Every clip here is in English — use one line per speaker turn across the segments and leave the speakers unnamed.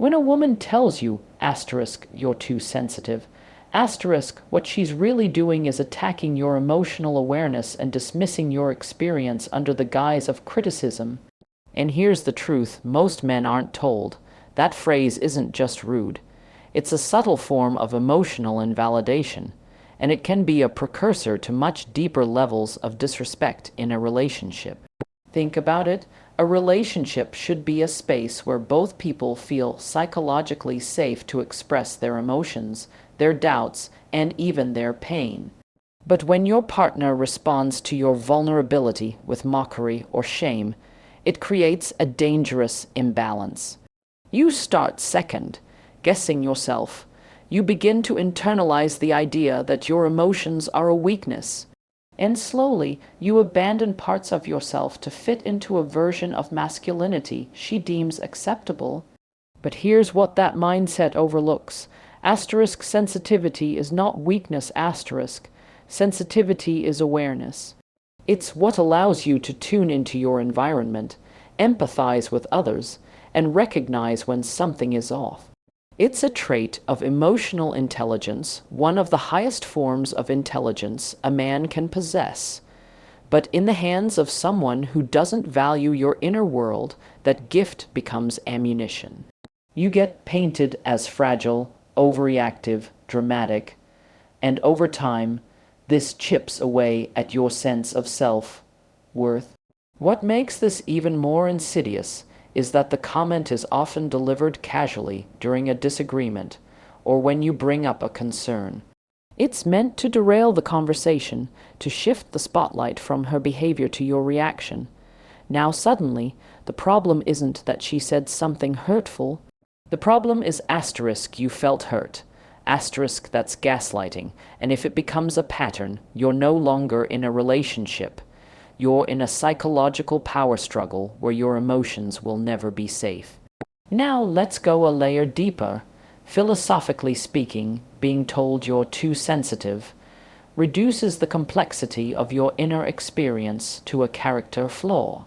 When a woman tells you, you're too sensitive, what she's really doing is attacking your emotional awareness and dismissing your experience under the guise of criticism. And here's the truth most men aren't told. That phrase isn't just rude. It's a subtle form of emotional invalidation, and it can be a precursor to much deeper levels of disrespect in a relationship. Think about it. A relationship should be a space where both people feel psychologically safe to express their emotions, their doubts, and even their pain. But when your partner responds to your vulnerability with mockery or shame, it creates a dangerous imbalance. You start second, guessing yourself. You begin to internalize the idea that your emotions are a weakness. And slowly, you abandon parts of yourself to fit into a version of masculinity she deems acceptable. But here's what that mindset overlooks. Sensitivity is not weakness. Sensitivity is awareness. It's what allows you to tune into your environment, empathize with others, and recognize when something is off. It's a trait of emotional intelligence, one of the highest forms of intelligence a man can possess. But in the hands of someone who doesn't value your inner world, that gift becomes ammunition. You get painted as fragile, overreactive, dramatic, and over time, this chips away at your sense of self-worth. What makes this even more insidious is that the comment is often delivered casually during a disagreement or when you bring up a concern. It's meant to derail the conversation, to shift the spotlight from her behavior to your reaction. Now suddenly, the problem isn't that she said something hurtful. The problem is you felt hurt. That's gaslighting, and if it becomes a pattern, you're no longer in a relationship. You're in a psychological power struggle where your emotions will never be safe. Now let's go a layer deeper. Philosophically speaking, being told you're too sensitive reduces the complexity of your inner experience to a character flaw.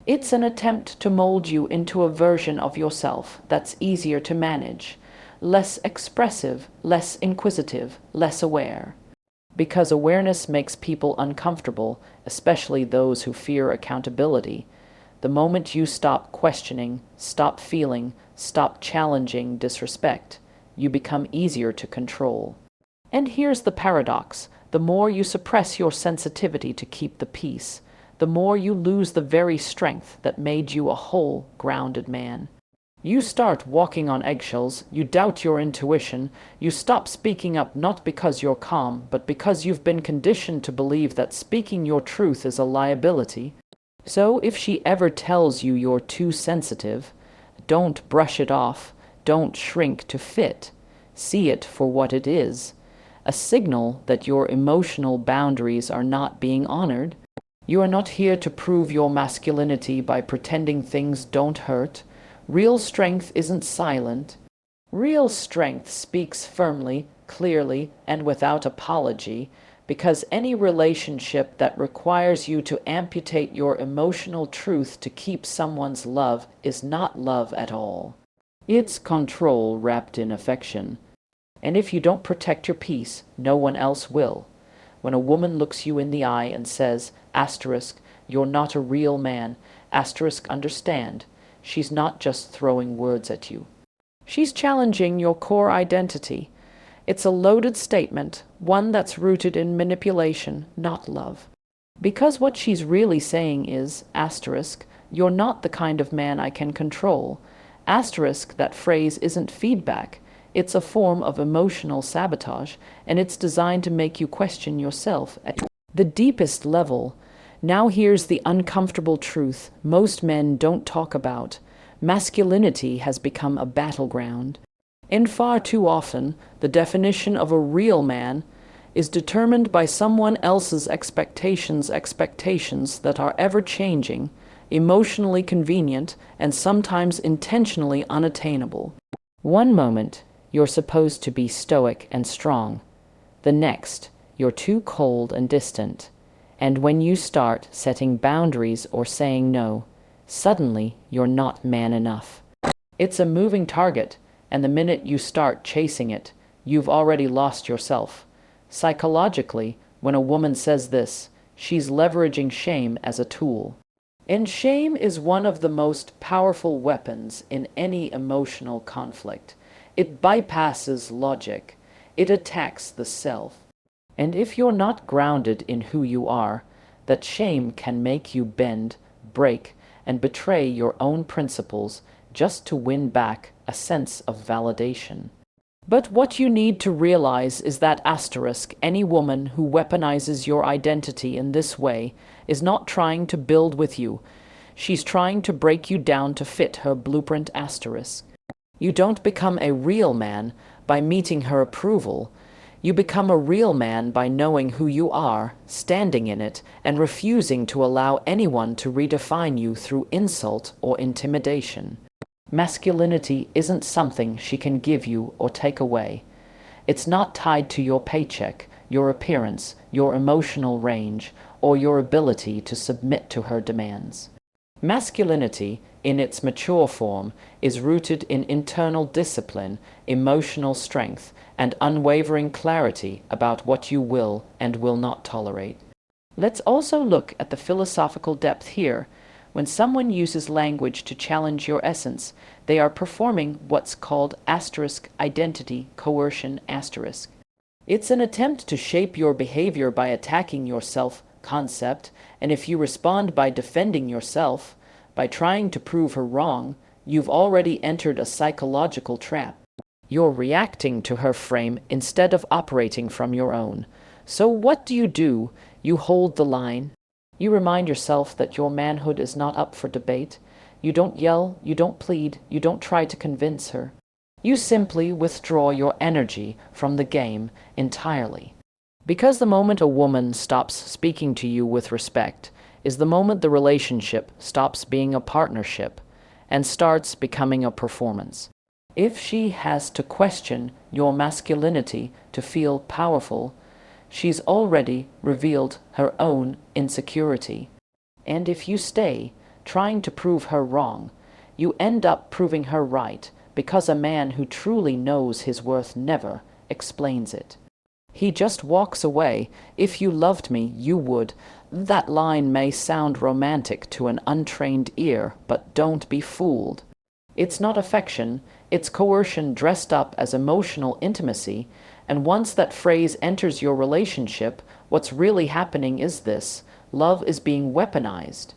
It's an attempt to mold you into a version of yourself that's easier to manage, less expressive, less inquisitive, less aware. Because awareness makes people uncomfortable, especially those who fear accountability. The moment you stop questioning, stop feeling, stop challenging disrespect, you become easier to control. And here's the paradox. The more you suppress your sensitivity to keep the peace, the more you lose the very strength that made you a whole, grounded man. You start walking on eggshells, you doubt your intuition, you stop speaking up not because you're calm, but because you've been conditioned to believe that speaking your truth is a liability. So if she ever tells you you're too sensitive, don't brush it off, don't shrink to fit. See it for what it is, a signal that your emotional boundaries are not being honored. You are not here to prove your masculinity by pretending things don't hurt. Real strength isn't silent. Real strength speaks firmly, clearly, and without apology, because any relationship that requires you to amputate your emotional truth to keep someone's love is not love at all. It's control wrapped in affection. And if you don't protect your peace, no one else will. When a woman looks you in the eye and says, you're not a real man, understand, she's not just throwing words at you. She's challenging your core identity. It's a loaded statement, one that's rooted in manipulation, not love. Because what she's really saying is, you're not the kind of man I can control. That phrase isn't feedback. It's a form of emotional sabotage, and it's designed to make you question yourself at the deepest level. Now here's the uncomfortable truth most men don't talk about. Masculinity has become a battleground. And far too often, the definition of a real man is determined by someone else's expectations that are ever-changing, emotionally convenient, and sometimes intentionally unattainable. One moment, you're supposed to be stoic and strong. The next, you're too cold and distant. And when you start setting boundaries or saying no, suddenly you're not man enough. It's a moving target, and the minute you start chasing it, you've already lost yourself. Psychologically, when a woman says this, she's leveraging shame as a tool. And shame is one of the most powerful weapons in any emotional conflict. It bypasses logic. It attacks the self. And if you're not grounded in who you are, that shame can make you bend, break, and betray your own principles just to win back a sense of validation. But what you need to realize is that any woman who weaponizes your identity in this way is not trying to build with you. She's trying to break you down to fit her blueprint . You don't become a real man by meeting her approval. You become a real man by knowing who you are, standing in it, and refusing to allow anyone to redefine you through insult or intimidation. Masculinity isn't something she can give you or take away. It's not tied to your paycheck, your appearance, your emotional range, or your ability to submit to her demands. Masculinity, in its mature form, is rooted in internal discipline, emotional strength, and unwavering clarity about what you will and will not tolerate. Let's also look at the philosophical depth here. When someone uses language to challenge your essence, they are performing what's called identity coercion . It's an attempt to shape your behavior by attacking your self-concept, and if you respond by defending yourself, by trying to prove her wrong, you've already entered a psychological trap. You're reacting to her frame instead of operating from your own. So what do? You hold the line. You remind yourself that your manhood is not up for debate. You don't yell, you don't plead, you don't try to convince her. You simply withdraw your energy from the game entirely. Because the moment a woman stops speaking to you with respect is the moment the relationship stops being a partnership and starts becoming a performance. If she has to question your masculinity to feel powerful, she's already revealed her own insecurity. And if you stay trying to prove her wrong, you end up proving her right, because a man who truly knows his worth never explains it. He just walks away. If you loved me, you would. That line may sound romantic to an untrained ear, but don't be fooled. It's not affection, it's coercion dressed up as emotional intimacy, and once that phrase enters your relationship, what's really happening is this: love is being weaponized.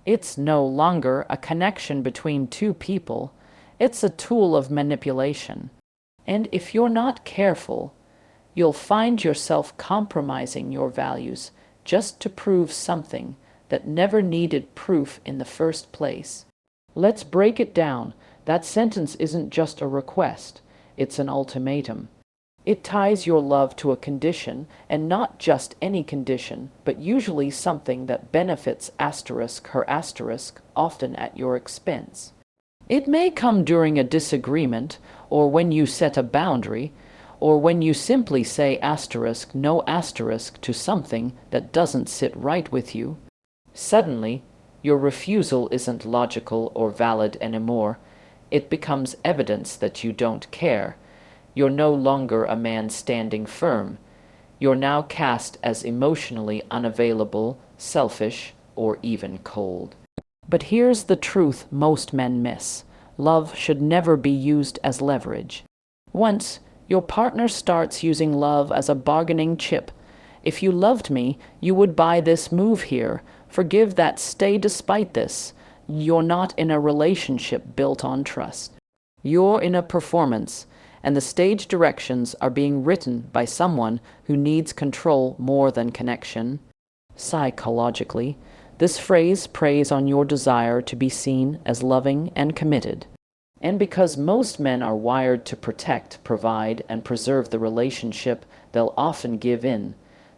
It's no longer a connection between two people, it's a tool of manipulation. And if you're not careful, you'll find yourself compromising your values just to prove something that never needed proof in the first place. Let's break it down. That sentence isn't just a request, it's an ultimatum. It ties your love to a condition, and not just any condition, but usually something that benefits her, often at your expense. It may come during a disagreement, or when you set a boundary, or when you simply say no to something that doesn't sit right with you. Suddenly, your refusal isn't logical or valid anymore. It becomes evidence that you don't care. You're no longer a man standing firm. You're now cast as emotionally unavailable, selfish, or even cold. But here's the truth most men miss. Love should never be used as leverage. Once your partner starts using love as a bargaining chip, if you loved me, you would buy this move here. Forgive that, stay despite this. You're not in a relationship built on trust. You're in a performance, and the stage directions are being written by someone who needs control more than connection. Psychologically, this phrase preys on your desire to be seen as loving and committed. And because most men are wired to protect, provide, and preserve the relationship, they'll often give in,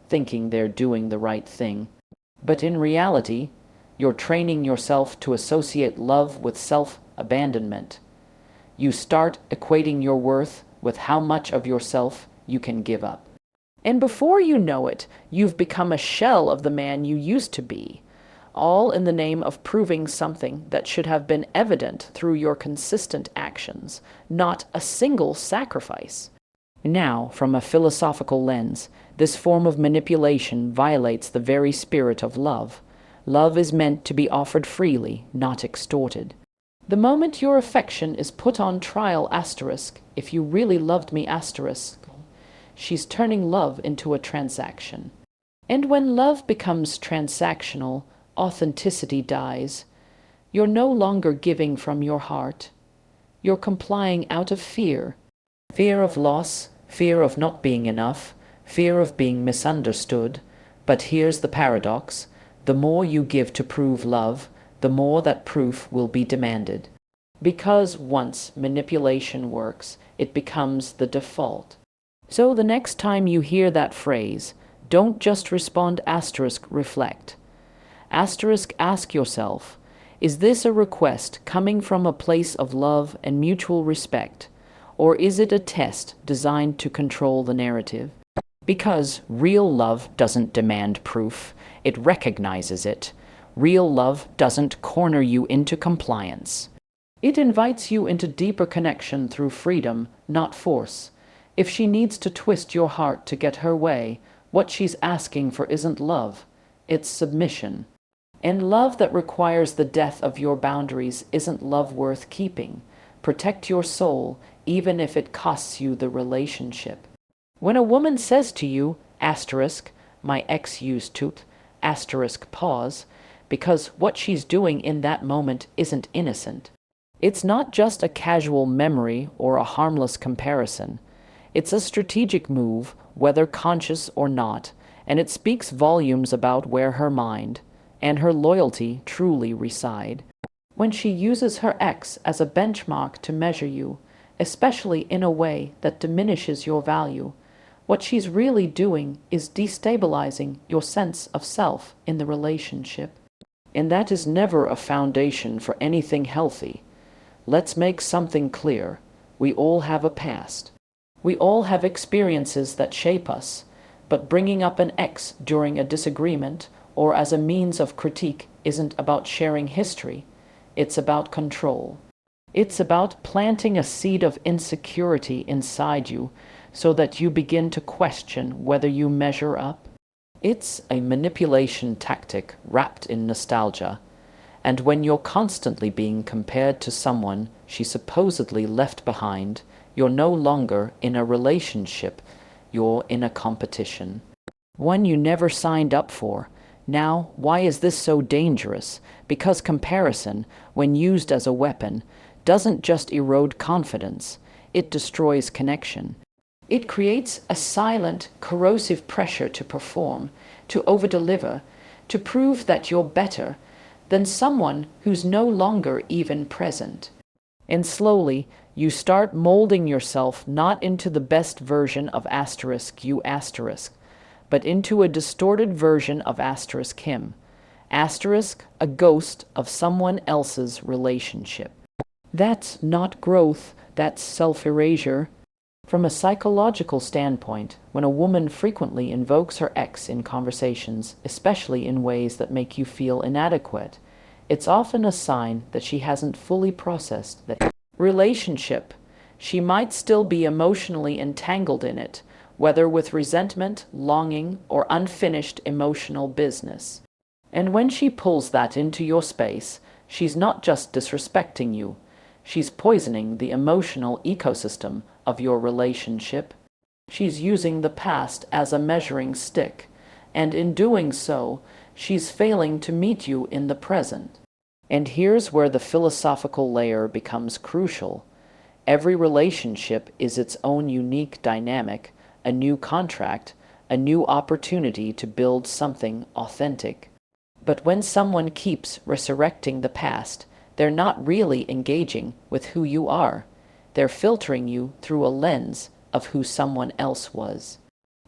thinking they're doing the right thing. But in reality, you're training yourself to associate love with self-abandonment. You start equating your worth with how much of yourself you can give up. And before you know it, you've become a shell of the man you used to be. all in the name of proving something that should have been evident through your consistent actions, not a single sacrifice. Now, from a philosophical lens, this form of manipulation violates the very spirit of love. Love is meant to be offered freely, not extorted. The moment your affection is put on trial, if you really loved me, she's turning love into a transaction. And when love becomes transactional, authenticity dies. You're no longer giving from your heart. You're complying out of fear. Fear of loss, fear of not being enough, fear of being misunderstood. But here's the paradox. The more you give to prove love, the more that proof will be demanded. Because once manipulation works, it becomes the default. So the next time you hear that phrase, don't just respond reflect. Ask yourself, is this a request coming from a place of love and mutual respect, or is it a test designed to control the narrative? Because real love doesn't demand proof, it recognizes it. Real love doesn't corner you into compliance. It invites you into deeper connection through freedom, not force. If she needs to twist your heart to get her way, what she's asking for isn't love, it's submission. And love that requires the death of your boundaries isn't love worth keeping. Protect your soul, even if it costs you the relationship. When a woman says to you, my ex used to, pause, because what she's doing in that moment isn't innocent. It's not just a casual memory or a harmless comparison. It's a strategic move, whether conscious or not, and it speaks volumes about where her mind and her loyalty truly reside. When she uses her ex as a benchmark to measure you, especially in a way that diminishes your value, what she's really doing is destabilizing your sense of self in the relationship. And that is never a foundation for anything healthy. Let's make something clear. We all have a past. We all have experiences that shape us, but bringing up an ex during a disagreement or as a means of critique isn't about sharing history. It's about control. It's about planting a seed of insecurity inside you so that you begin to question whether you measure up. It's a manipulation tactic wrapped in nostalgia. And when you're constantly being compared to someone she supposedly left behind, you're no longer in a relationship, you're in a competition. One you never signed up for. Now, why is this so dangerous? Because comparison, when used as a weapon, doesn't just erode confidence, it destroys connection. It creates a silent, corrosive pressure to perform, to overdeliver, to prove that you're better than someone who's no longer even present. And slowly, you start molding yourself not into the best version of you, but into a distorted version of him. A ghost of someone else's relationship. That's not growth, that's self-erasure. From a psychological standpoint, when a woman frequently invokes her ex in conversations, especially in ways that make you feel inadequate, it's often a sign that she hasn't fully processed the relationship. She might still be emotionally entangled in it, whether with resentment, longing, or unfinished emotional business. And when she pulls that into your space, she's not just disrespecting you, she's poisoning the emotional ecosystem of your relationship. She's using the past as a measuring stick, and in doing so, she's failing to meet you in the present. And here's where the philosophical layer becomes crucial. Every relationship is its own unique dynamic, a new contract, a new opportunity to build something authentic. But when someone keeps resurrecting the past, they're not really engaging with who you are. They're filtering you through a lens of who someone else was.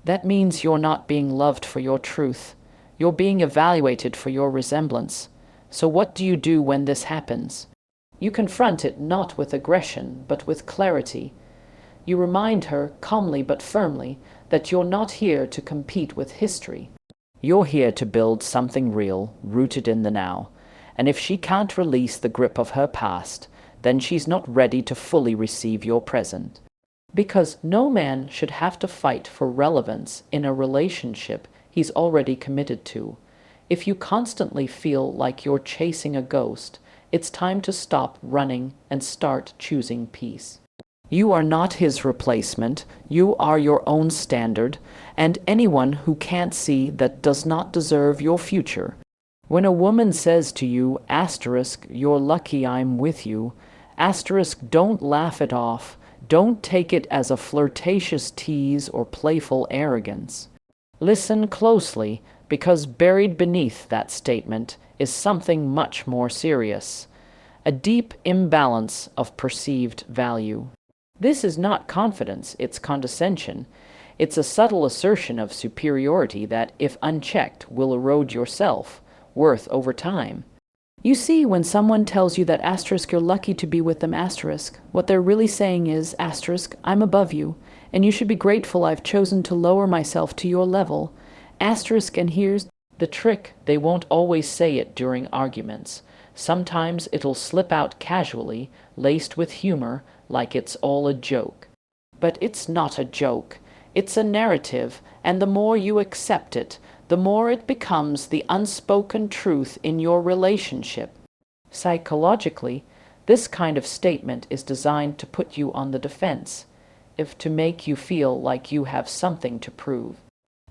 That means you're not being loved for your truth. You're being evaluated for your resemblance. So what do you do when this happens? You confront it not with aggression, but with clarity. You remind her, calmly but firmly, that you're not here to compete with history. You're here to build something real, rooted in the now. And if she can't release the grip of her past, then she's not ready to fully receive your present. Because no man should have to fight for relevance in a relationship he's already committed to. If you constantly feel like you're chasing a ghost, it's time to stop running and start choosing peace. You are not his replacement, you are your own standard, and anyone who can't see that does not deserve your future. When a woman says to you, asterisk, you're lucky I'm with you, asterisk, don't laugh it off, don't take it as a flirtatious tease or playful arrogance. Listen closely, because buried beneath that statement is something much more serious, a deep imbalance of perceived value. This is not confidence, it's condescension. It's a subtle assertion of superiority that, if unchecked, will erode your self-worth over time. You see, when someone tells you that asterisk you're lucky to be with them asterisk, what they're really saying is asterisk I'm above you, and you should be grateful I've chosen to lower myself to your level. Asterisk, and here's the trick, they won't always say it during arguments. Sometimes it'll slip out casually, laced with humor, like it's all a joke. But it's not a joke. It's a narrative, and the more you accept it, the more it becomes the unspoken truth in your relationship. Psychologically, this kind of statement is designed to put you on the defense, if to make you feel like you have something to prove.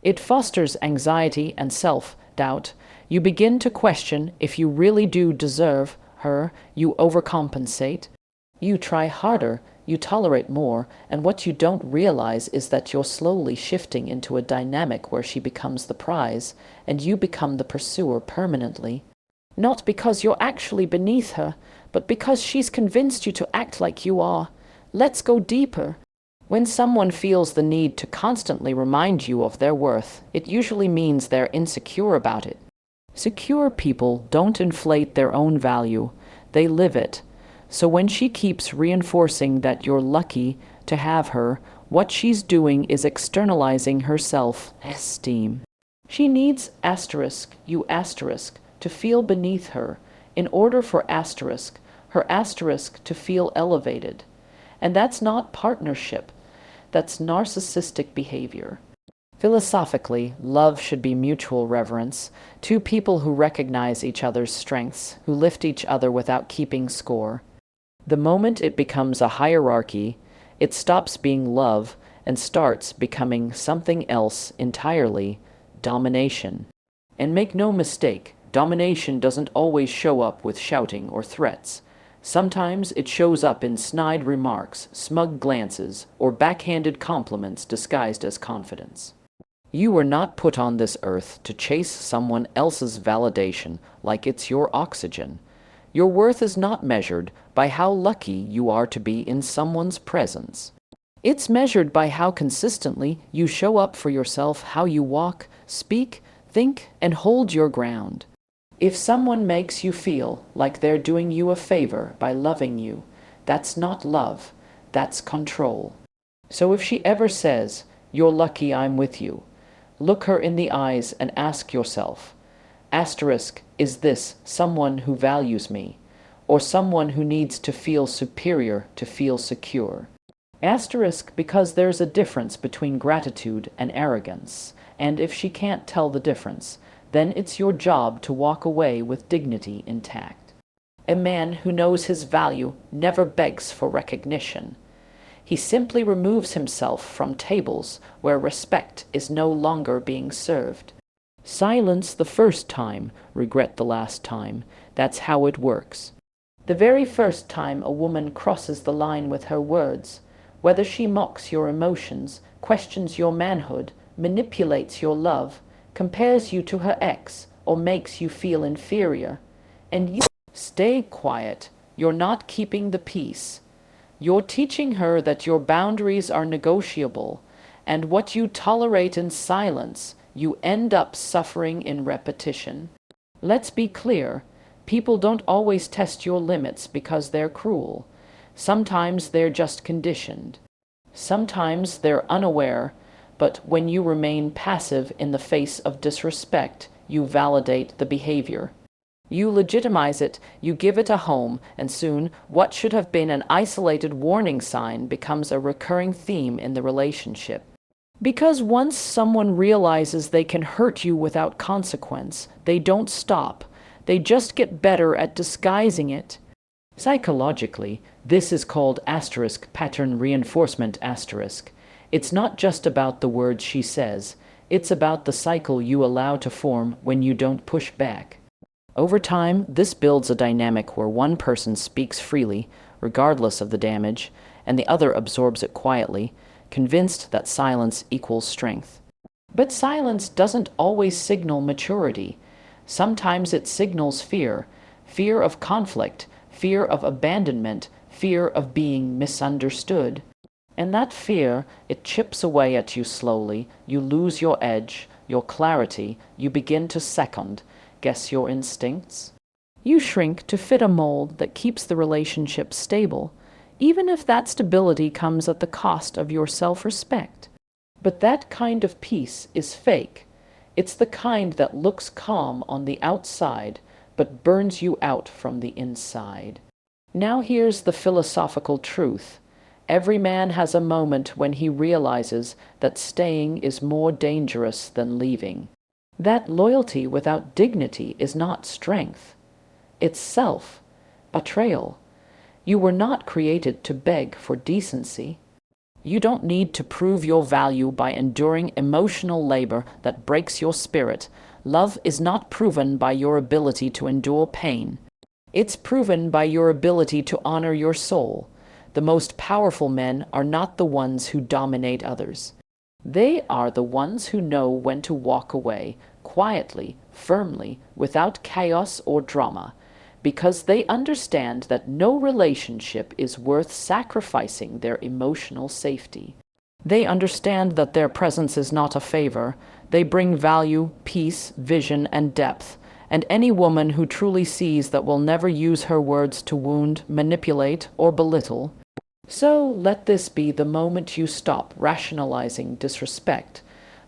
It fosters anxiety and self-doubt. You begin to question if you really do deserve her, you overcompensate. You try harder, you tolerate more, and what you don't realize is that you're slowly shifting into a dynamic where she becomes the prize, and you become the pursuer permanently. Not because you're actually beneath her, but because she's convinced you to act like you are. Let's go deeper. When someone feels the need to constantly remind you of their worth, it usually means they're insecure about it. Secure people don't inflate their own value, they live it. So when she keeps reinforcing that you're lucky to have her, what she's doing is externalizing her self-esteem. She needs asterisk, you asterisk, to feel beneath her, in order for asterisk, her asterisk, to feel elevated. And that's not partnership, that's narcissistic behavior. Philosophically, love should be mutual reverence, two people who recognize each other's strengths, who lift each other without keeping score. The moment it becomes a hierarchy, it stops being love and starts becoming something else entirely, domination. And make no mistake, domination doesn't always show up with shouting or threats. Sometimes it shows up in snide remarks, smug glances, or backhanded compliments disguised as confidence. You were not put on this earth to chase someone else's validation like it's your oxygen. Your worth is not measured by how lucky you are to be in someone's presence. It's measured by how consistently you show up for yourself, how you walk, speak, think, and hold your ground. If someone makes you feel like they're doing you a favor by loving you, that's not love, that's control. So if she ever says, "You're lucky I'm with you," look her in the eyes and ask yourself, asterisk, is this someone who values me, or someone who needs to feel superior to feel secure? Asterisk, because there's a difference between gratitude and arrogance, and if she can't tell the difference, then it's your job to walk away with dignity intact. A man who knows his value never begs for recognition. He simply removes himself from tables where respect is no longer being served. Silence the first time, regret the last time. That's how it works. The very first time a woman crosses the line with her words, whether she mocks your emotions, questions your manhood, manipulates your love, compares you to her ex, or makes you feel inferior, and you stay quiet, you're not keeping the peace. You're teaching her that your boundaries are negotiable, and what you tolerate in silence, you end up suffering in repetition. Let's be clear, people don't always test your limits because they're cruel. Sometimes they're just conditioned. Sometimes they're unaware, But when you remain passive in the face of disrespect, you validate the behavior. You legitimize it, you give it a home, and soon what should have been an isolated warning sign becomes a recurring theme in the relationship. Because once someone realizes they can hurt you without consequence, they don't stop. They just get better at disguising it. Psychologically, this is called pattern reinforcement. It's not just about the words she says, it's about the cycle you allow to form when you don't push back. Over time, this builds a dynamic where one person speaks freely, regardless of the damage, and the other absorbs it quietly, convinced that silence equals strength. But silence doesn't always signal maturity. Sometimes it signals fear, fear of conflict, fear of abandonment, fear of being misunderstood. And that fear, it chips away at you slowly. You lose your edge, your clarity, you begin to guess your instincts. You shrink to fit a mold that keeps the relationship stable, even if that stability comes at the cost of your self-respect. But that kind of peace is fake. It's the kind that looks calm on the outside, but burns you out from the inside. Now here's the philosophical truth. Every man has a moment when he realizes that staying is more dangerous than leaving. That loyalty without dignity is not strength. It's self-betrayal. You were not created to beg for decency. You don't need to prove your value by enduring emotional labor that breaks your spirit. Love is not proven by your ability to endure pain. It's proven by your ability to honor your soul. The most powerful men are not the ones who dominate others. They are the ones who know when to walk away, quietly, firmly, without chaos or drama, because they understand that no relationship is worth sacrificing their emotional safety. They understand that their presence is not a favor. They bring value, peace, vision, and depth. And any woman who truly sees that will never use her words to wound, manipulate, or belittle. So let this be the moment you stop rationalizing disrespect.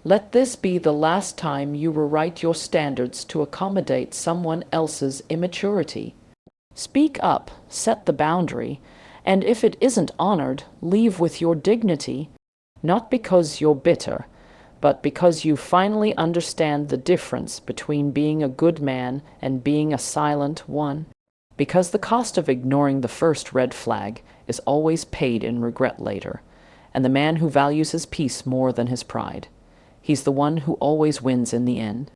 Let this be the last time you rewrite your standards to accommodate someone else's immaturity. Speak up, set the boundary, and if it isn't honored, leave with your dignity, not because you're bitter, but because you finally understand the difference between being a good man and being a silent one. Because the cost of ignoring the first red flag is always paid in regret later, and the man who values his peace more than his pride, he's the one who always wins in the end.